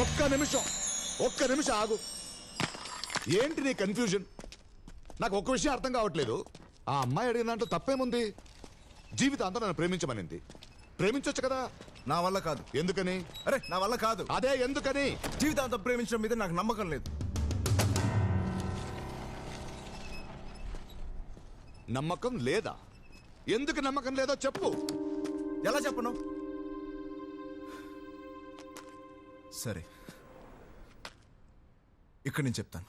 ఒక్క నిమిషం ఆగు. ఏంటి నీ కన్ఫ్యూజన్? నాకు ఒక్క విషయం అర్థం కావట్లేదు. ఆ అమ్మాయి అడిగిన దాంట్లో తప్పేముంది? జీవితాంతం నన్ను ప్రేమించమనింది. ప్రేమించొచ్చు కదా. నా వల్ల కాదు. ఎందుకని? అరే నా వల్ల కాదు. అదే ఎందుకని? జీవితాంతం ప్రేమించడం మీద నాకు నమ్మకం లేదు. నమ్మకం లేదా? ఎందుకు నమ్మకం లేదో చెప్పు. ఎలా చెప్పను? సరే ఇక్కడ నేను చెప్తాను.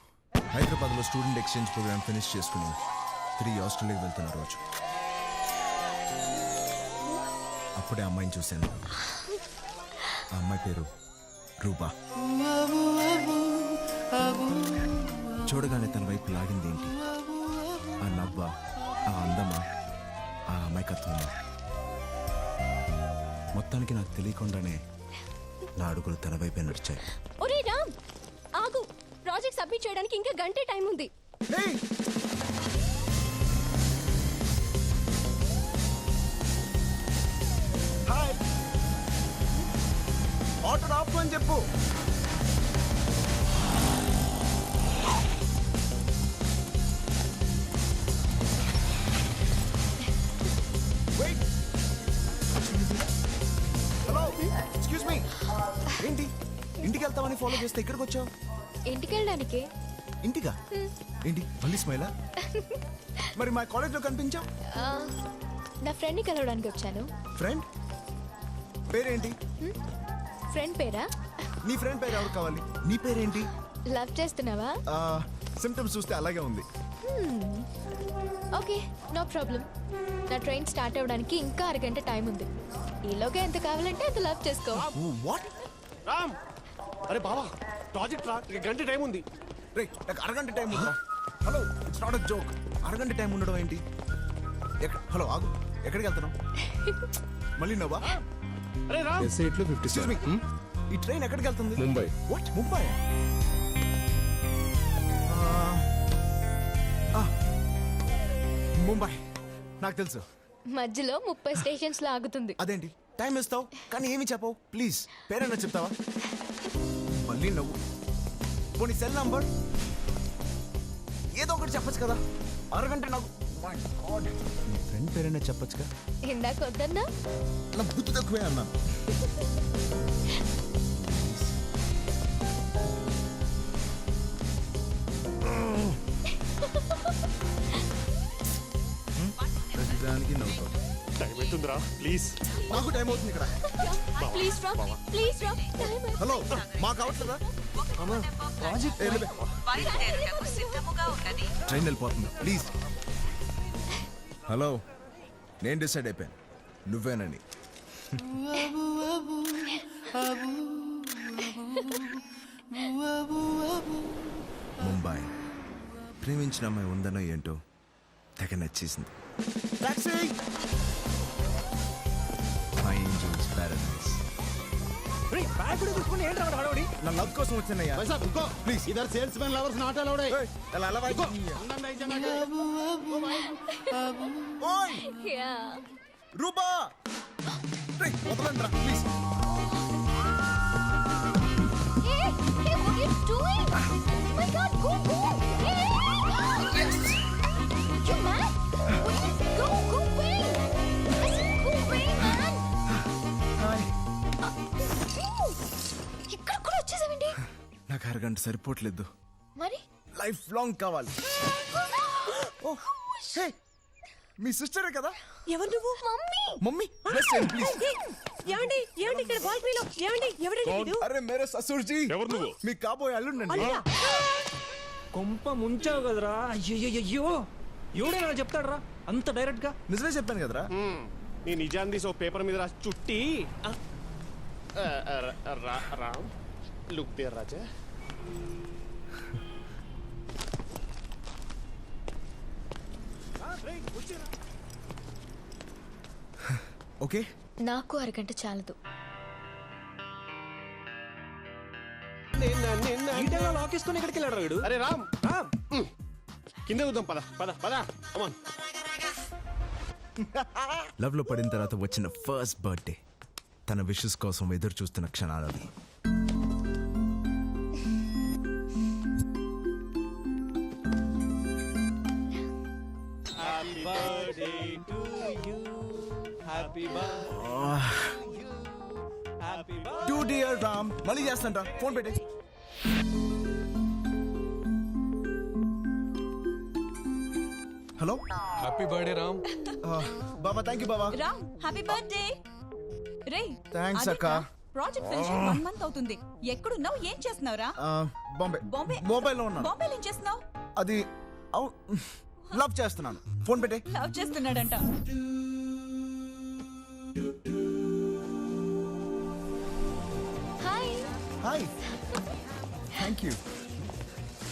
హైదరాబాద్లో స్టూడెంట్ ఎక్స్చేంజ్ ప్రోగ్రామ్ ఫినిష్ చేసుకుని తిరిగి ఆస్ట్రేలియాకి వెళ్తున్న రోజు అప్పుడే అమ్మాయిని చూశాను. ఆ అమ్మాయి పేరు రూపా. చూడగానే తన వైపు లాగింది ఏంటి? ఆ నవ్వ, ఆ అందమా, ఆ అమాయకత్వమా? మొత్తానికి నాకు తెలియకుండానే నా అడుగులు తన వైపే నడిచాయి. ఒరే రామ్, ఆగు. ప్రాజెక్ట్ సబ్మిట్ చేయడానికి ఇంకా గంటే టైం ఉంది. హాయ్, ఆటో ఆపు అని చెప్పు. Hello, excuse me. ఏంటి ఇంటికి వెళ్తామని ఫాలో చేస్తే ఇక్కడికి వచ్చావు? ఇంటికి వెళ్ళడానికి. ఇంటిగా? ఏంటి మళ్ళీ స్మైలా? మరి మా కాలేజ్లో కనిపించావు. నా ఫ్రెండ్ని కలవడానికి వచ్చాను. ఫ్రెండ్ పేరేంటి? ఫ్రెండ్ పేరా? నీ ఫ్రెండ్ పేరు ఎవరు కావాలి? నీ పేరేంటి? లవ్ చేస్తున్నావా? సిమ్టమ్స్ చూస్తే అలాగే ఉంది. Okay, no problem. నా ట్రైన్ స్టార్ట్ అవ్వడానికి ఇంకా అరగంట టైం ఉంది. ఈలోగా ఎంత కావాలంటే అంత లవ్ చేసుకో. వాట్? రామ్, అరే బావా, ప్రాజెక్ట్ రా, ఇక గంట టైం ఉంది. రే నాకు అరగంట టైం ఉందా? Hello, it's not a joke. అరగంట టైం ఉండడం ఏంటి? హలో ఆగు, ఎక్కడికి వెళ్తున్నావు? మళ్ళీ నవ్వా? అరే రామ్, Excuse me. ఈ ట్రైన్ ఎక్కడికి వెళ్తుంది? ముంబై. వాట్? ముంబై? ముంబై నాకు తెలుసు. మధ్యలో 30 స్టేషన్స్ లో ఆగుతుంది. అదేంటి టైం ఇస్తావు కానీ ఏమి చెప్పవు? ప్లీజ్ పేరైనా చెప్తావా? మళ్ళీ నవ్వు. పోనీ సెల్ నంబర్ ఏదో ఒకటి చెప్పచ్చు కదా. అరగంట నాకు. నీ ఫ్రెండ్ పేరైనా చెప్పచ్చుగా. ఇందాక వద్దన్నా? నా బుద్ధి తక్కువే అన్నా. ప్రతిదానికి నవ్వుతావు. టైం అవుతుందిరా, ప్లీజ్. నాకు టైం అవుతుంది ఇక్కడ. ప్లీజ్ రా, ప్లీజ్ రా. హలో, మాకు అవట్లేదా? ట్రైన్ వెళ్ళిపోతుంది, ప్లీజ్. హలో, నేను డిసైడ్ అయిపోయాను, నువ్వేనని. ముంబై ప్రేమించిన అమ్మాయి ఉందనో ఏంటో తెగ నచ్చేసింది. నా లవ్ కోసం వచ్చానయ్యా. ప్లీజ్ ఇద్దరు salesmen lovers not allowed. Rupa వదలండి రా ప్లీజ్. ఇక్కడ కూడా వచ్చేసావండి. నాకు అరగంట సరిపోవట్లేదు, మరి లైఫ్ లాంగ్ కావాలి. మీ సిస్టరే కదా? ఎవరు నువ్వు? మమ్మీ. Mummy please. ఏమండి ఏమండి ఇక్కడ బాల్కనీలో ఏమండి ఎవరండి వీడు? అరే మేరే ససూర్జీ. ఎవరు నువ్వు? మీ కాబోయే అల్లుండండి. అల్లుడా? కొంప ముంచావు కదరా. అయ్యో ఎవడైనా చెప్తాడు రా అంత డైరెక్ట్ గా? నిజమే చెప్పాను కదరా. నీ నిజాన్ని తీసి ఓ పేపర్ మీద రాసి చుట్టి Ram look there Raja. Okay, నాకు అరగంట చాలదు. లాకేసుకొని ఎక్కడికి వెళ్ళాడు వీడు? అరే రామ్, కింద చూద్దాం, పద పద పద. అమ్మన్, లవ్ లో పడిన తర్వాత వచ్చిన ఫస్ట్ బర్త్డే, తన విషెస్ కోసం ఎదురు చూస్తున్న క్షణాలవి. టూ డియర్ రామ్ మళ్ళీ చేస్తాంట ఫోన్ పెట్టే. Hello happy birthday Ram. Baba thank you Baba. Ram happy birthday ray. Thanks అక్క. ప్రాజెక్ట్ ఫినిష్ 1 మంత్ అవుతుంది. ఎక్కడున్నావు, ఏం చేస్తున్నావురా? బాంబే. బాంబే మొబైల్లో ఉన్నాను. బాంబేలో ఏం చేస్తున్నావు? అది లవ్ చేస్తున్నాను. ఫోన్ పెట్టే. లవ్ చేస్తున్నాడంట. Hi hi thank you.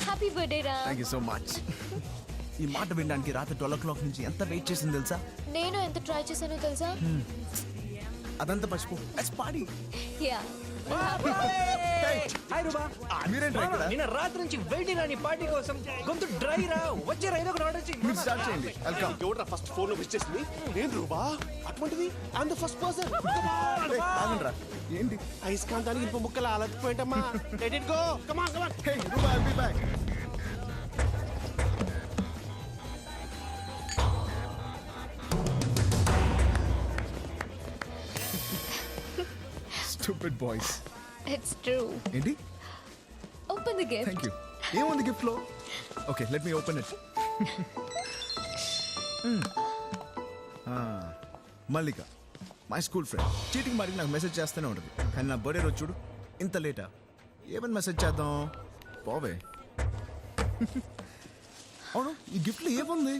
Happy birthday రా. Thank you so much. ఈ మాట వినడానికి రాత్రి 12 o'clock నుంచి ఎంత వెయిట్ చేసింది తెలుసా? నేను ఎంత ట్రై చేశానో తెలుసా? అదంతా మర్చిపో. Let's party. Yeah hi Ruba. మీరేంట్రా ఇక్కడ? నిన్న రాత్రి నుంచి వెయిటింగ్ రా నీ పార్టీ కోసం. గొంతు డ్రై రా. వచ్చే రైలు ఒకటి ఆర్డర్ మీరు చేయి. స్టార్ట్ చేయండి. వెల్కమ్. ఎవడ్రా ఫస్ట్ ఫోన్ లో విష్ చేసింది? నేను రూబా. అటువంటిది ఐఎమ్ ద ఫస్ట్ పర్సన్. ఆగండ్రా. ఏంటి? అయస్కాంతానికి ఇంప ముక్కలు అలసిపోయింటమ్మా. Let it go. Come on come on. Hey Ruba, I'll be back. Stupid boys. It's true. ఏంటి? Open the gift. Thank you. ఏముంది గిఫ్ట్ లో? Okay let me open it. Mallika my school friend. Cheating మారికి నాకు మెసేజ్ చేస్తూనే ఉంటుంది. కానీ నా birthday రోజు చూడు ఇంత లేటా. ఏమని మెసేజ్ చేద్దాం? పోవే. అవును ఈ గిఫ్ట్లో ఏముంది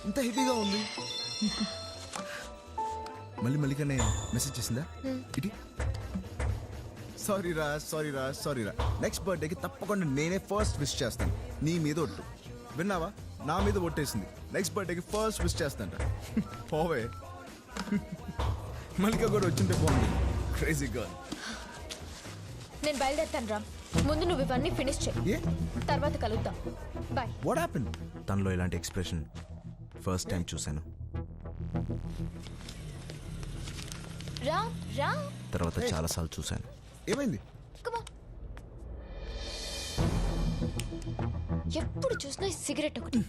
ఇంత హెవీగా ఉంది? మళ్ళీ మల్లికనే మెసేజ్ చేసిందా? ఇటీ. సారీ రా. నెక్స్ట్ బర్త్డేకి తప్పకుండా నేనే ఫస్ట్ విష్ చేస్తాను. నీ మీద ఒట్టు. విన్నావా? నా మీద ఒట్టేసింది. నెక్స్ట్ బర్త్డేకి ఫస్ట్ విష్ చేస్తాంట. పోవే. మల్లిక కూడా వచ్చింటే బాగుంది. Crazy girl. నేను బయలుదేరుతాను రా. ముందు నువ్వు ఇవన్నీ ఫినిష్ చేయి. ఏ తర్వాత కలుద్దాం. బాయ్. What happen? తనలో ఇలాంటి ఎక్స్ప్రెషన్ ఫస్ట్ టైం చూశాను. రా రా. తర్వాత చాలాసార్లు చూశాను. ఏమైంది? Come on. ఎప్పుడు చూసినా ఈ సిగరెట్ ఒకటి.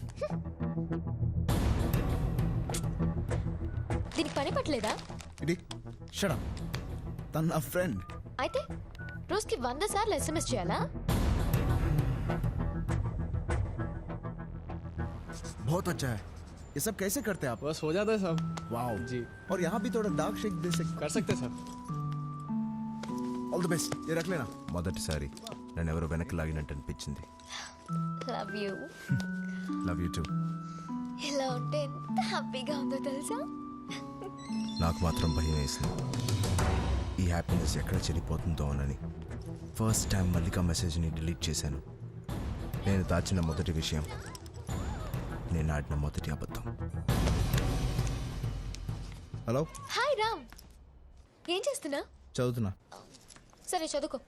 దీనికి పని పట్టలేదా? ఇది షడా. తన నా ఫ్రెండ్. అయితే రోజుకి 100 సార్లు SMS చేయాలా? बहुत अच्छा है. ये सब कैसे करते हैं आप? बस हो जाता है सब. वाओ जी. और यहाँ भी थोड़ा डार्क शेक दे सकते. कर सकते हैं सर. All the best. ये रख लेना. మొదటిసారి నన్ను ఎవరో వెనక్కి లాగినట్టు అనిపించింది. Love you. Love you two. ఇలా ఉంటే ఎంత హ్యాపీగా ఉందో తెలుసా? నాకు మాత్రం భయం వేసింది. ఈ హ్యాపీనెస్ ఎక్కడ చెల్లిపోతుందో అని ఫస్ట్ టైం మల్లిక మెసేజ్ని డిలీట్ చేశాను. నేను దాచిన మొదటి విషయం, నేను ఆడిన మొదటి అబద్ధం. హలో. హాయ్ రామ్. ఏం చేస్తున్నా? చదువుతున్నా. సరే చదువుకో.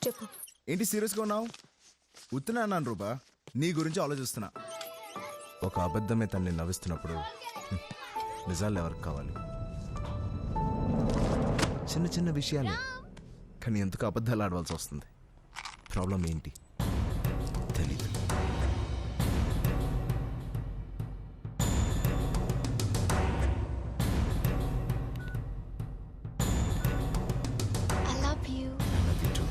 చెప్పు. ఏంటి సీరియస్గా ఉన్నావు? ఉత్తున్నా అన్నాను రూపా. నీ గురించి ఆలోచిస్తున్నా. ఒక అబద్ధమే తన్ని నవ్విస్తున్నప్పుడు నిజాలు ఎవరికి కావాలి? చిన్న చిన్న విషయాలే కానీ ఎందుకు అబద్ధాలు ఆడవలసి వస్తుంది? ప్రాబ్లం ఏంటి తెలీదు. I love you. Love you two.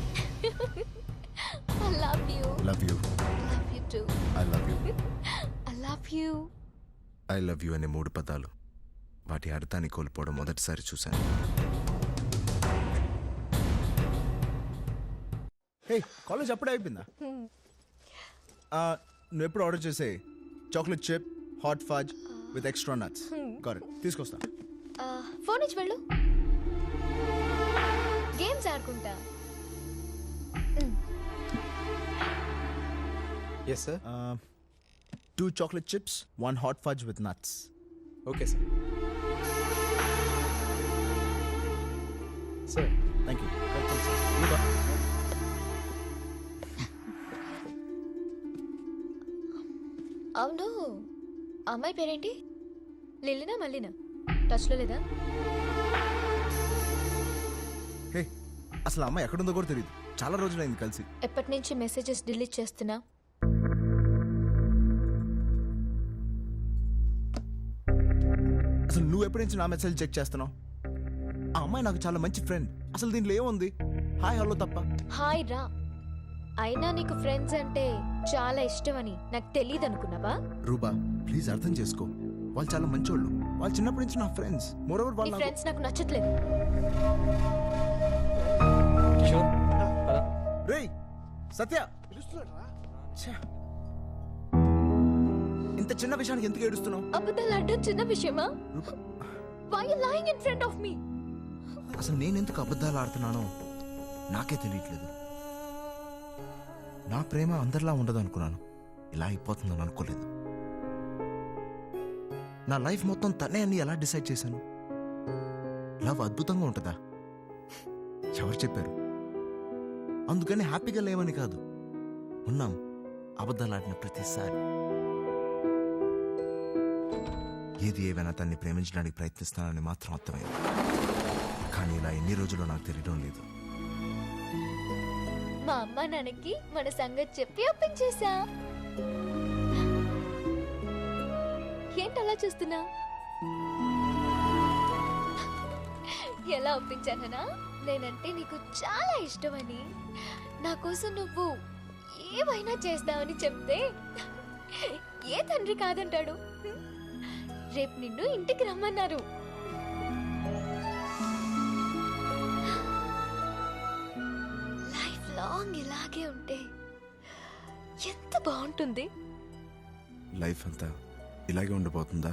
I love you. Love you. Love you too. I love you. I love you. I love you అనే 3 పదాలు వాటి అర్థాన్ని కోల్పోవడం మొదటిసారి చూశాను. హే కాలేజ్ అప్పుడే అయిపోయిందా? నువ్వు ఎప్పుడు ఆర్డర్ చేసే chocolate chip hot phage with extra nuts. Correct తీసుకొస్తా. ఫోన్ ఇచ్చి వెళ్ళు. గేమ్స్ ఆడుకుంటా. Yes sir. 2 chocolate chips, 1 hot fudge with nuts. Okay sir. Sir. Thank you. Welcome, sir. Luba. అవును, అమ్మాయి పేరేంటి? లిల్లినా మల్లినా? టచ్లో లేదా? Hey, అసలు ఆ అమ్మాయి ఎక్కడుందో కూడా తెలియదు. చాలా రోజులైంది కలిసి. ఎప్పటి నుంచి మెసేజెస్ డిలీట్ చేస్తున్నా? అసలు నువ్వు ఎప్పటి నుంచి నా మెసేజ్ చెక్ చేస్తున్నావు? ఆ అమ్మాయి నాకు చాలా మంచి ఫ్రెండ్. అసలు దీంట్లో ఏముంది? హాయ్ హలో తప్ప. హాయ్ రా. అయినా నీకు ఫ్రెండ్స్ అంటే చాలా ఇష్టమని నాకు తెలియదు అనుకున్నావా? రూబా ప్లీజ్ అర్థం చేసుకో. వాళ్ళు చాలా మంచోళ్ళు. వాళ్ళు చిన్నప్పటి నుంచి నా ఫ్రెండ్స్. మోరోవర్ నీ వాళ్ళు ఫ్రెండ్స్ నాకు నచ్చట్లేదు. కిషోర్ పద. రేయ్ సత్య, ఛే. ఇంత చిన్న విషయానికి ఎందుకు ఏడుస్తున్నావు? అబద్ధాలు ఆడడం చిన్న విషయమా? రూబా, Why you lying in front of me? అసలు నేనెందుకు అబద్ధాలు ఆడుతున్నానో నాకే తెలియట్లేదు. నా ప్రేమ అందరిలా ఉండదు అనుకున్నాను. ఇలా అయిపోతుందని అనుకోలేదు. నా లైఫ్ మొత్తం తనే అని ఎలా డిసైడ్ చేశాను? లవ్ అద్భుతంగా ఉంటుందా? ఎవరు చెప్పారు? అందుకని హ్యాపీగా లేవని కాదు, ఉన్నాం అబద్ధాలు ఆడిన ప్రతిసారి. ఏది ఏవైనా తన్ని ప్రేమించడానికి ప్రయత్నిస్తానని మాత్రం అర్థమైంది. కానీ ఇలా ఎన్ని రోజులు నాకు తెలియడం లేదు. మా అమ్మ నాన్నకి మన సంగతి చెప్పి ఒప్పించేశా. ఏంటి అలా చూస్తున్నా? ఎలా ఒప్పించానా? నేనంటే నీకు చాలా ఇష్టమని, నా కోసం నువ్వు ఏమైనా చేస్తావని చెప్తే ఏ తండ్రి కాదంటాడు? రేపు నిన్ను ఇంటికి రమ్మన్నారు. లైఫ్ లాంగ్ ఇలాగే ఉంటే ఎంత బాగుంటుంది. లైఫ్ అంతా ఇలాగే ఉండిపోతుందా?